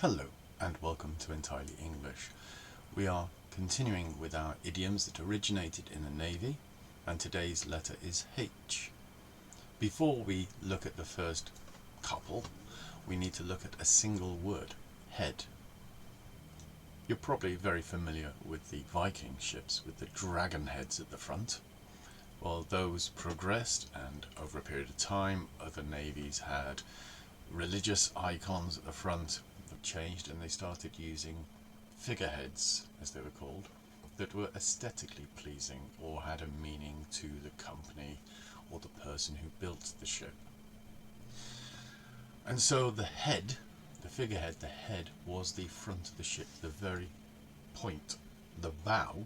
Hello and welcome to Entirely English. We are continuing with our idioms that originated in the Navy, and today's letter is H. Before we look at the first couple, we need to look at a single word, head. You're probably very familiar with the Viking ships with the dragon heads at the front. Well, those progressed, and over a period of time other navies had religious icons at the front that changed, and they started using figureheads, as they were called, that were aesthetically pleasing or had a meaning to the company or the person who built the ship. And so the head, the figurehead, the head was the front of the ship, the very point, the bow.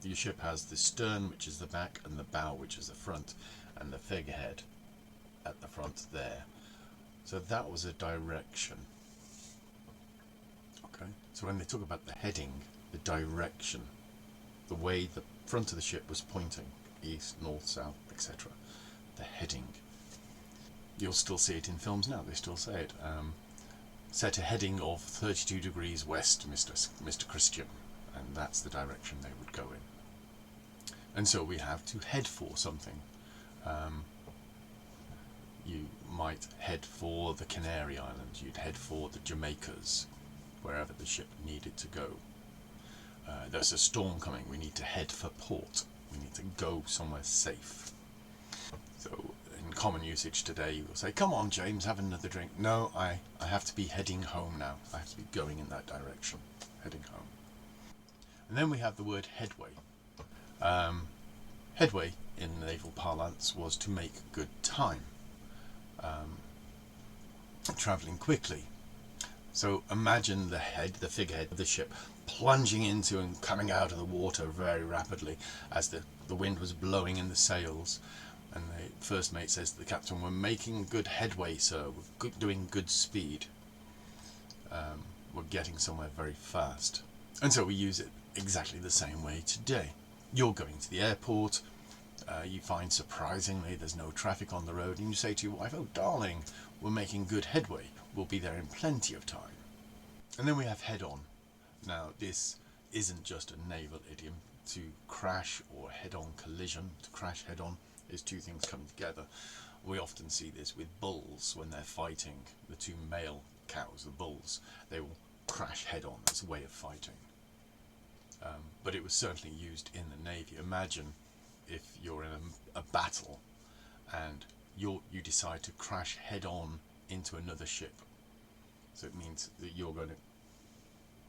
Your ship has the stern, which is the back, and the bow, which is the front, and the figurehead at the front there. So that was a direction. Okay, so when they talk about the heading, the direction, the way the front of the ship was pointing, east, north, south, etc. The heading. You'll still see it in films now, they still say it. Set a heading of 32 degrees west, Mr. Christian. And that's the direction they would go in. And so we have to head for something. You might head for the Canary Islands, you'd head for the Jamaicas, wherever the ship needed to go. There's a storm coming, we need to head for port, we need to go somewhere safe. So in common usage today you will say, come on James, have another drink. No, I have to be heading home now, I have to be going in that direction, heading home. And then we have the word headway. Headway in naval parlance was to make good time. Travelling quickly. So imagine the head, the figurehead of the ship, plunging into and coming out of the water very rapidly as the wind was blowing in the sails. And the first mate says to the captain, we're making good headway, sir, we're doing good speed. We're getting somewhere very fast. And so we use it exactly the same way today. You're going to the airport, you find surprisingly there's no traffic on the road, and you say to your wife, oh darling, we're making good headway, we'll be there in plenty of time. And then we have head on. Now this isn't just a naval idiom. To crash or head on collision, to crash head on is two things coming together. We often see this with bulls when they're fighting, the two male cows, the bulls, they will crash head on as a way of fighting. But it was certainly used in the Navy. Imagine if you're in a battle and you decide to crash head on into another ship. So it means that you're going to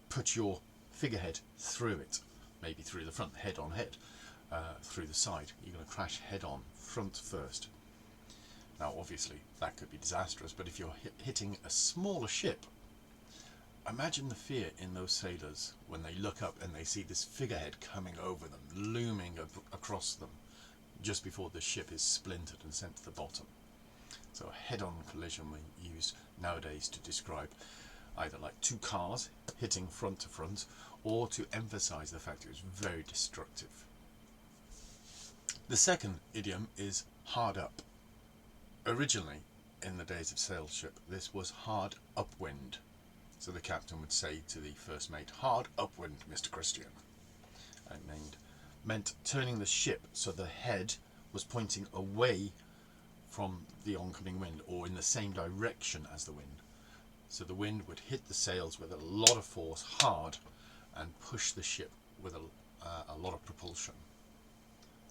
put your figurehead through it, maybe through the front, head on head, through the side. You're going to crash head on, front first. Now obviously that could be disastrous, but if you're hitting a smaller ship, imagine the fear in those sailors when they look up and they see this figurehead coming over them, looming across them, just before the ship is splintered and sent to the bottom. So a head-on collision we use nowadays to describe either like two cars hitting front to front, or to emphasize the fact it was very destructive. The second idiom is hard up. Originally, in the days of sailship, this was hard upwind. So the captain would say to the first mate, hard upwind, Mr. Christian. And it meant turning the ship so the head was pointing away from the oncoming wind, or in the same direction as the wind. So the wind would hit the sails with a lot of force, hard, and push the ship with a lot of propulsion.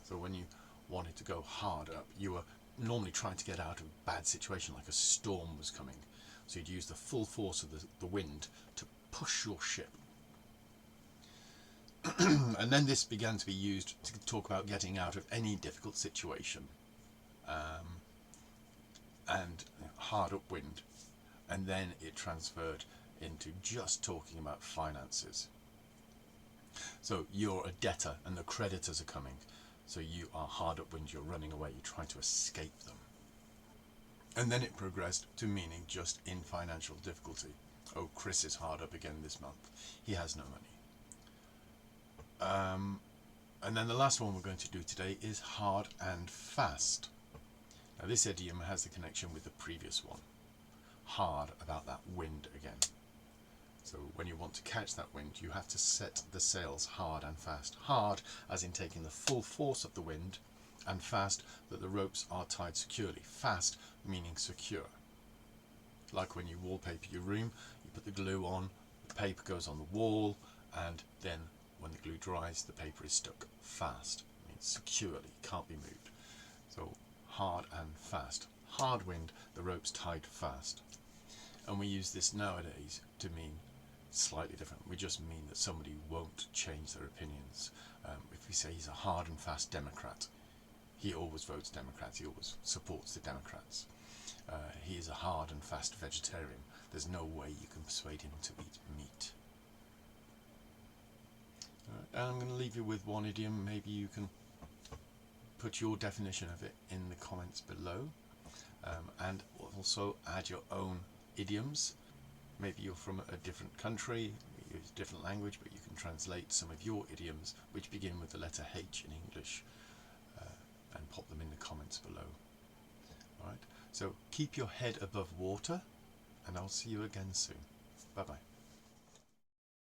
So when you wanted to go hard up, you were normally trying to get out of a bad situation, like a storm was coming. So you'd use the full force of the wind to push your ship. And then this began to be used to talk about getting out of any difficult situation. And hard upwind. And then it transferred into just talking about finances. So you're a debtor and the creditors are coming. So you are hard upwind, you're running away, you're trying to escape them. And then it progressed to meaning just in financial difficulty. Oh, Chris is hard up again this month. He has no money. And then the last one we're going to do today is hard and fast. Now this idiom has the connection with the previous one. Hard about that wind again. So when you want to catch that wind, you have to set the sails hard and fast. Hard as in taking the full force of the wind, and fast that the ropes are tied securely. Fast meaning secure. Like when you wallpaper your room, you put the glue on, the paper goes on the wall, and then when the glue dries, the paper is stuck fast. It means securely, can't be moved. So hard and fast. Hard wind, the rope's tied fast. And we use this nowadays to mean slightly different. We just mean that somebody won't change their opinions. If we say he's a hard and fast Democrat, he always votes Democrats, he always supports the Democrats. He is a hard and fast vegetarian. There's no way you can persuade him to eat meat. And I'm going to leave you with one idiom. Maybe you can put your definition of it in the comments below, and also add your own idioms. Maybe you're from a different country, you use a different language, but you can translate some of your idioms which begin with the letter H in English, and pop them in the comments below. Alright, so keep your head above water, and I'll see you again soon. Bye bye.